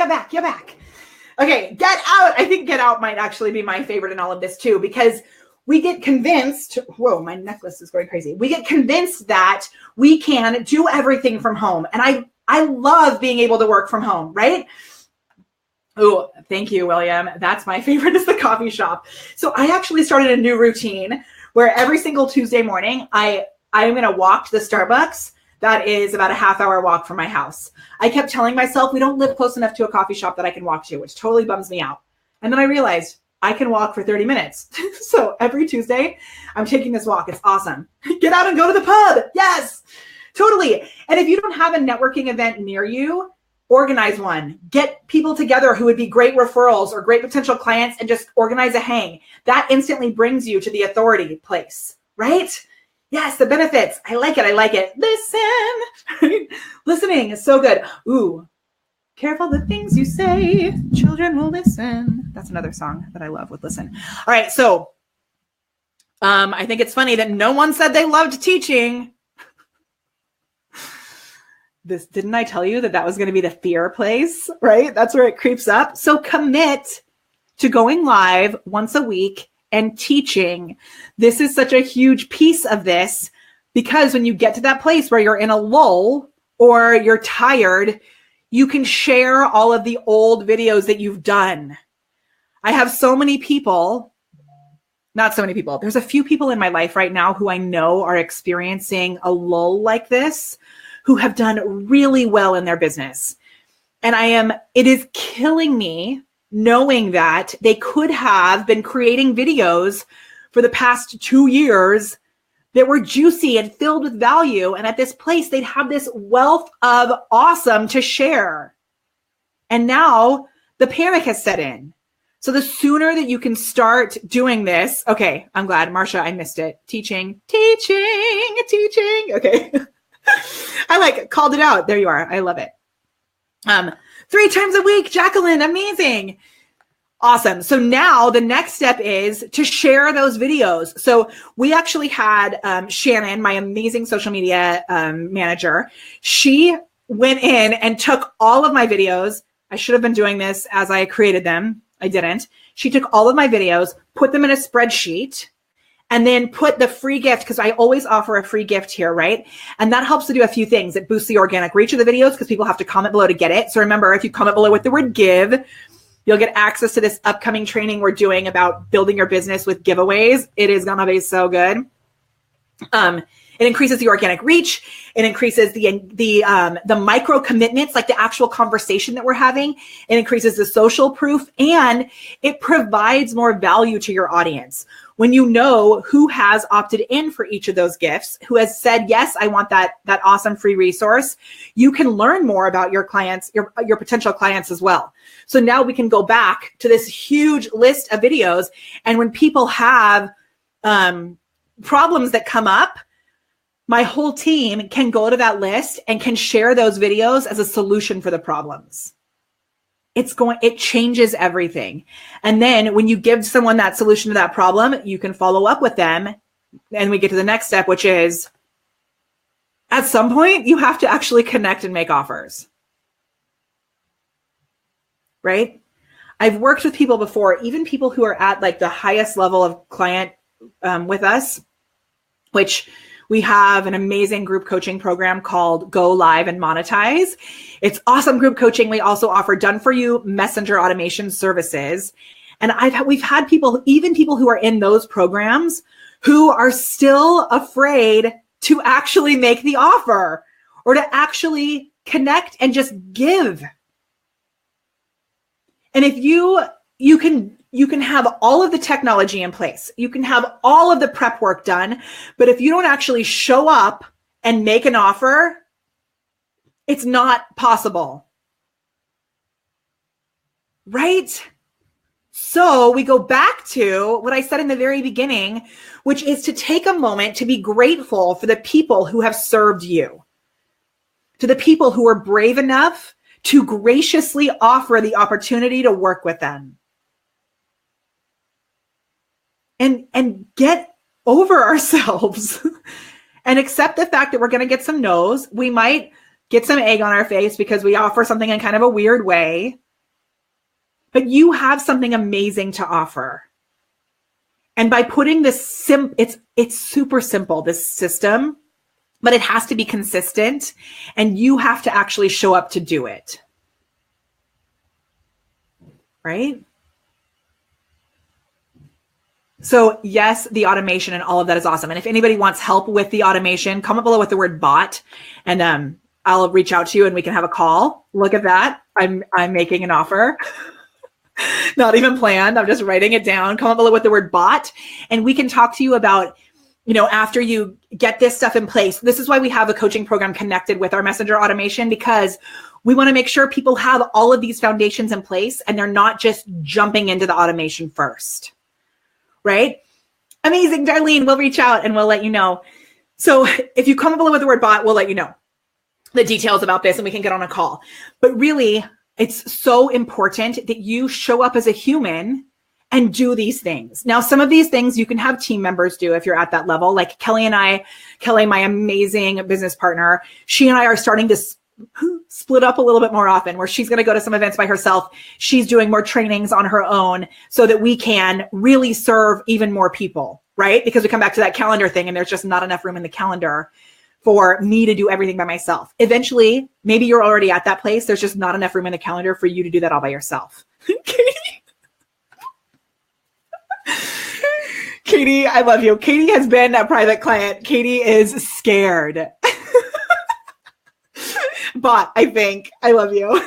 Okay, get out. I think get out might actually be my favorite in all of this too, because we get convinced, whoa, my necklace is going crazy. We get convinced that we can do everything from home. And I love being able to work from home, right? Oh, thank you, William. That's my favorite, is the coffee shop. So I actually started a new routine where every single Tuesday morning, I'm going to walk to the Starbucks. That is about a half-hour walk from my house. I kept telling myself we don't live close enough to a coffee shop that I can walk to, which totally bums me out. And then I realized I can walk for 30 minutes. So every Tuesday, I'm taking this walk. It's awesome. Get out and go to the pub. Yes, totally. And if you don't have a networking event near you, organize one. Get people together who would be great referrals or great potential clients and just organize a hang. That instantly brings you to the authority place, right? Yes, the benefits. I like it. Listen. Listening is so good. Ooh, careful the things you say. Children will listen. That's another song that I love with listen. All right, so I think it's funny that no one said they loved teaching. Didn't I tell you that was going to be the fear place, right? That's where it creeps up. So commit to going live once a week and teaching. This is such a huge piece of this, because when you get to that place where you're in a lull or you're tired, you can share all of the old videos that you've done. I have so many people, not so many people. There's a few people in my life right now who I know are experiencing a lull like this, who have done really well in their business. And it is killing me knowing that they could have been creating videos for the past 2 years that were juicy and filled with value. And at this place, they'd have this wealth of awesome to share. And now the panic has set in. So the sooner that you can start doing this, okay, I'm glad, Marsha, I missed it. Teaching. Okay. I called it out. There you are. I love it. 3 times a week, Jacqueline, amazing. Awesome. So now the next step is to share those videos. So we actually had Shannon, my amazing social media manager. She went in and took all of my videos. I should have been doing this as I created them. I didn't. She took all of my videos, put them in a spreadsheet, and then put the free gift, because I always offer a free gift here, right? And that helps to do a few things. It boosts the organic reach of the videos because people have to comment below to get it. So remember, if you comment below with the word give, you'll get access to this upcoming training we're doing about building your business with giveaways. It is going to be so good. It increases the organic reach. It increases the micro commitments, like the actual conversation that we're having. It increases the social proof, and it provides more value to your audience. When you know who has opted in for each of those gifts, who has said, yes, I want that awesome free resource, you can learn more about your clients, your potential clients as well. So now we can go back to this huge list of videos. And when people have problems that come up, my whole team can go to that list and can share those videos as a solution for the problems. It changes everything. And then when you give someone that solution to that problem, you can follow up with them. And we get to the next step, which is at some point, you have to actually connect and make offers. Right? I've worked with people before, even people who are at the highest level of client with us. which we have an amazing group coaching program called Go Live and Monetize. It's awesome group coaching. We also offer done for you messenger automation services. And we've had people, even people who are in those programs, who are still afraid to actually make the offer or to actually connect and just give. And if you can have all of the technology in place, you can have all of the prep work done, but if you don't actually show up and make an offer, it's not possible. Right? So we go back to what I said in the very beginning, which is to take a moment to be grateful for the people who have served you, to the people who are brave enough to graciously offer the opportunity to work with them. And get over ourselves and accept the fact that we're going to get some no's. We might get some egg on our face because we offer something in kind of a weird way, but you have something amazing to offer. And by putting this it's super simple, this system, but it has to be consistent and you have to actually show up to do it. Right? So yes, the automation and all of that is awesome. And if anybody wants help with the automation, comment below with the word bot and I'll reach out to you and we can have a call. Look at that. I'm making an offer. Not even planned. I'm just writing it down. Comment below with the word bot and we can talk to you about, after you get this stuff in place. This is why we have a coaching program connected with our messenger automation, because we want to make sure people have all of these foundations in place and they're not just jumping into the automation first. Right? Amazing, Darlene. We'll reach out and we'll let you know. So if you comment below with the word bot, we'll let you know the details about this and we can get on a call. But really, it's so important that you show up as a human and do these things. Now, some of these things you can have team members do if you're at that level. Like Kelly, my amazing business partner, she and I are starting to split up a little bit more often, where she's going to go to some events by herself. She's doing more trainings on her own so that we can really serve even more people, right? Because we come back to that calendar thing and there's just not enough room in the calendar for me to do everything by myself. Eventually, maybe you're already at that place. There's just not enough room in the calendar for you to do that all by yourself. Katie, I love you. Katie has been a private client. Katie is scared. But I think I love you.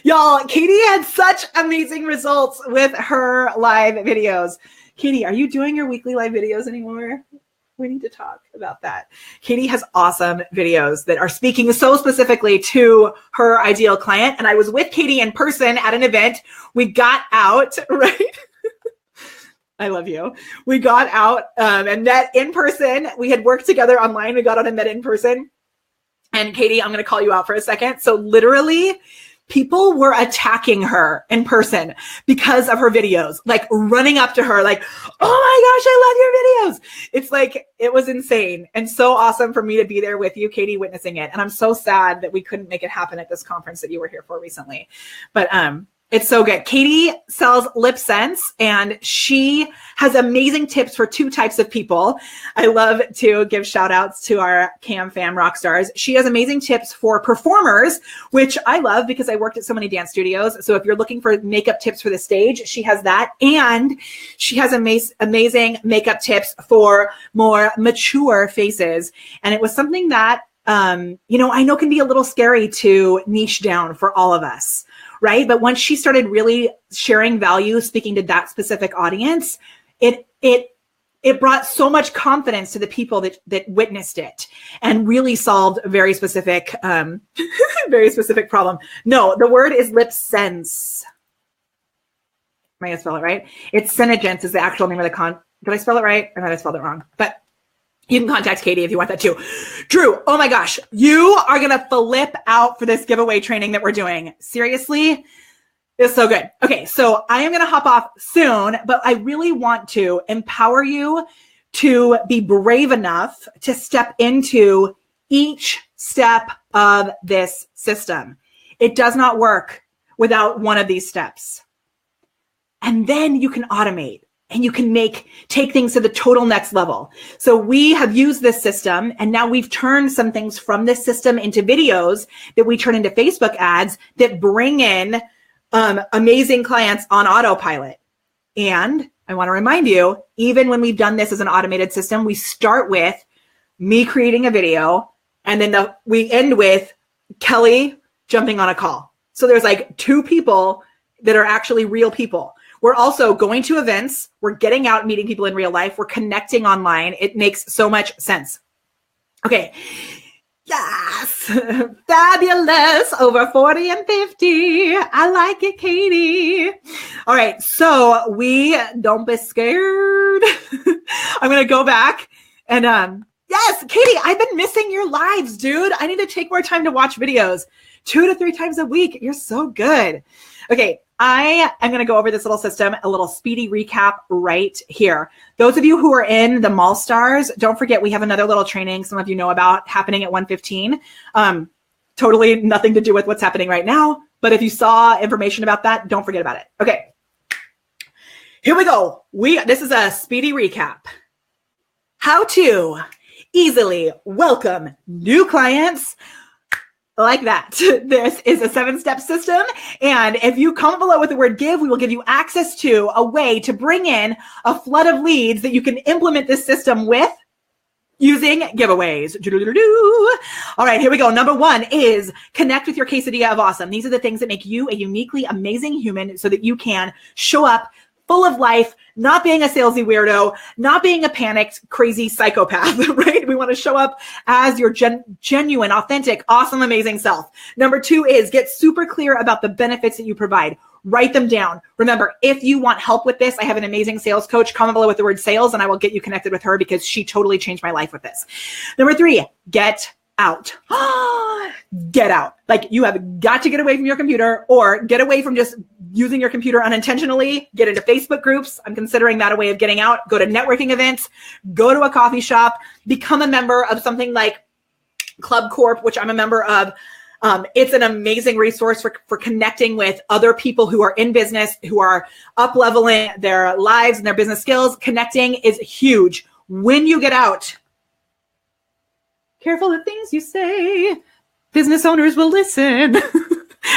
Y'all, Katie had such amazing results with her live videos. Katie, are you doing your weekly live videos anymore? We need to talk about that. Katie has awesome videos that are speaking so specifically to her ideal client. And I was with Katie in person at an event. We got out, right? I love you. We got out and met in person. We had worked together online. We got out and met in person. And Katie, I'm going to call you out for a second. So literally, people were attacking her in person because of her videos, like running up to her, like, oh my gosh, I love your videos. It's like, it was insane and so awesome for me to be there with you, Katie, witnessing it. And I'm so sad that we couldn't make it happen at this conference that you were here for recently. But it's so good. Katie sells Lip Sense and she has amazing tips for two types of people. I love to give shout outs to our Cam Fam rock stars. She has amazing tips for performers, which I love because I worked at so many dance studios. So if you're looking for makeup tips for the stage, she has that. And she has amazing makeup tips for more mature faces. And it was something that, I know can be a little scary to niche down for all of us. Right. But once she started really sharing value, speaking to that specific audience, it brought so much confidence to the people that witnessed it and really solved a very specific problem. No, the word is Lip Sense. Am I going to spell it right? It's Senegence is the actual name of the Did I spell it right? I might have spelled it wrong. But you can contact Katie if you want that too. Drew, oh my gosh, you are going to flip out for this giveaway training that we're doing. Seriously, it's so good. Okay, so I am going to hop off soon, but I really want to empower you to be brave enough to step into each step of this system. It does not work without one of these steps. And then you can automate. and you can take things to the total next level. So we have used this system, and now we've turned some things from this system into videos that we turn into Facebook ads that bring in amazing clients on autopilot. And I want to remind you, even when we've done this as an automated system, we start with me creating a video, and then we end with Kelly jumping on a call. So there's like 2 people that are actually real people. We're also going to events. We're getting out, meeting people in real life. We're connecting online. It makes so much sense. Okay. Yes. Fabulous. Over 40 and 50. I like it, Katie. All right. So don't be scared. I'm going to go back and, yes, Katie, I've been missing your lives, dude. I need to take more time to watch videos 2 to 3 times a week. You're so good. Okay. I am going to go over this little system, a little speedy recap right here. Those of you who are in the Mall Stars, don't forget we have another little training some of you know about happening at 1:15. Totally nothing to do with what's happening right now. But if you saw information about that, don't forget about it. Okay. Here we go. This is a speedy recap. How to easily welcome new clients like that. This is a 7-step system. And if you comment below with the word give, we will give you access to a way to bring in a flood of leads that you can implement this system with using giveaways. All right, here we go. Number 1 is connect with your quesadilla of awesome. These are the things that make you a uniquely amazing human so that you can show up full of life, not being a salesy weirdo, not being a panicked, crazy psychopath, right? We want to show up as your genuine, authentic, awesome, amazing self. Number 2 is get super clear about the benefits that you provide. Write them down. Remember, if you want help with this, I have an amazing sales coach. Comment below with the word sales and I will get you connected with her because she totally changed my life with this. Number 3, get out. Get out. Like you have got to get away from your computer or get away from just using your computer unintentionally. Get into Facebook groups. I'm considering that a way of getting out. Go to networking events. Go to a coffee shop. Become a member of something like Club Corp, which I'm a member of. It's an amazing resource for connecting with other people who are in business, who are up-leveling their lives and their business skills. Connecting is huge. When you get out, careful of things you say. Business owners will listen,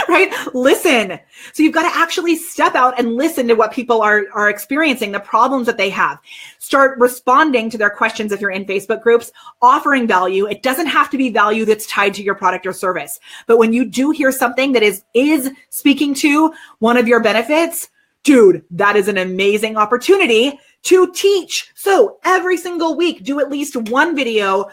right? Listen. So you've got to actually step out and listen to what people are experiencing, the problems that they have. Start responding to their questions if you're in Facebook groups, offering value. It doesn't have to be value that's tied to your product or service. But when you do hear something that is speaking to one of your benefits, dude, that is an amazing opportunity to teach. So every single week, do at least one video.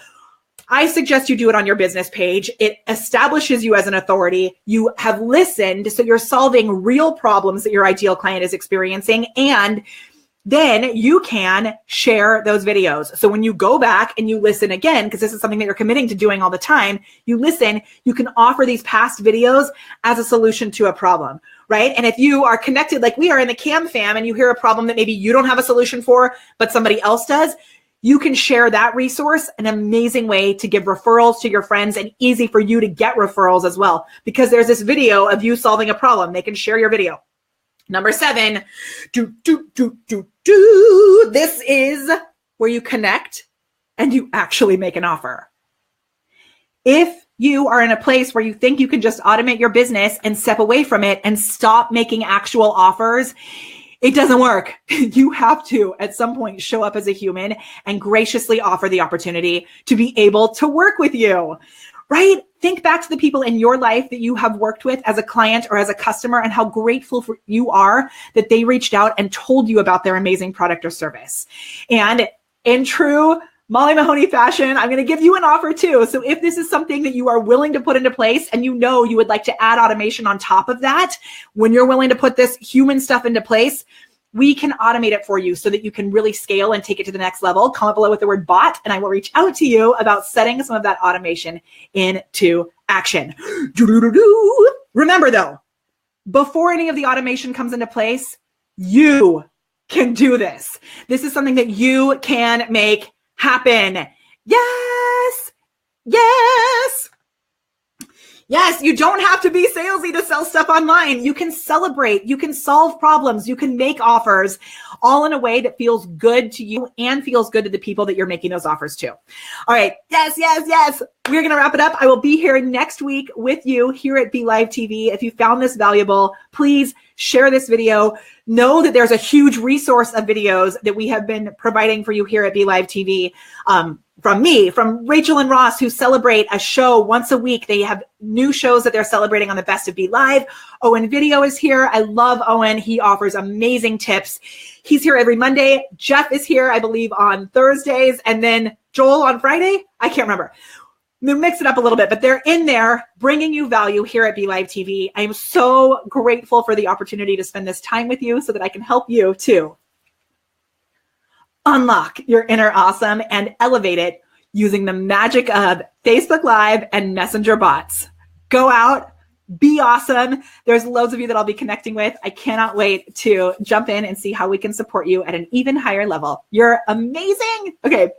I suggest you do it on your business page. It establishes you as an authority. You have listened, so you're solving real problems that your ideal client is experiencing, and then you can share those videos. So when you go back and you listen again, because this is something that you're committing to doing all the time, you listen, you can offer these past videos as a solution to a problem, right? And if you are connected like we are in the Cam fam and you hear a problem that maybe you don't have a solution for, but somebody else does, you can share that resource, an amazing way to give referrals to your friends and easy for you to get referrals as well, because there's this video of you solving a problem. They can share your video. Number 7, this is where you connect and you actually make an offer. If you are in a place where you think you can just automate your business and step away from it and stop making actual offers, it doesn't work. You have to, at some point, show up as a human and graciously offer the opportunity to be able to work with you, right? Think back to the people in your life that you have worked with as a client or as a customer and how grateful you are that they reached out and told you about their amazing product or service. And in true Molly Mahoney fashion, I'm going to give you an offer too. So if this is something that you are willing to put into place and you know you would like to add automation on top of that, when you're willing to put this human stuff into place, we can automate it for you so that you can really scale and take it to the next level. Comment below with the word bot and I will reach out to you about setting some of that automation into action. Remember though, before any of the automation comes into place, you can do this. This is something that you can make happen. Yes. Yes. Yes, you don't have to be salesy to sell stuff online. You can celebrate, you can solve problems, you can make offers, all in a way that feels good to you and feels good to the people that you're making those offers to. All right. Yes, yes, yes. We're going to wrap it up. I will be here next week with you here at BeLive TV. If you found this valuable, please share this video. Know that there's a huge resource of videos that we have been providing for you here at BeLive TV. From me, from Rachel and Ross, who celebrate a show once a week. They have new shows that they're celebrating on the Best of BeLive. Owen Video is here. I love Owen. He offers amazing tips. He's here every Monday. Jeff is here, I believe, on Thursdays. And then Joel on Friday? I can't remember. We mix it up a little bit, but they're in there bringing you value here at BeLive TV. I am so grateful for the opportunity to spend this time with you so that I can help you too unlock your inner awesome and elevate it using the magic of Facebook Live and Messenger bots. Go out, be awesome. There's loads of you that I'll be connecting with. I cannot wait to jump in and see how we can support you at an even higher level. You're amazing. Okay.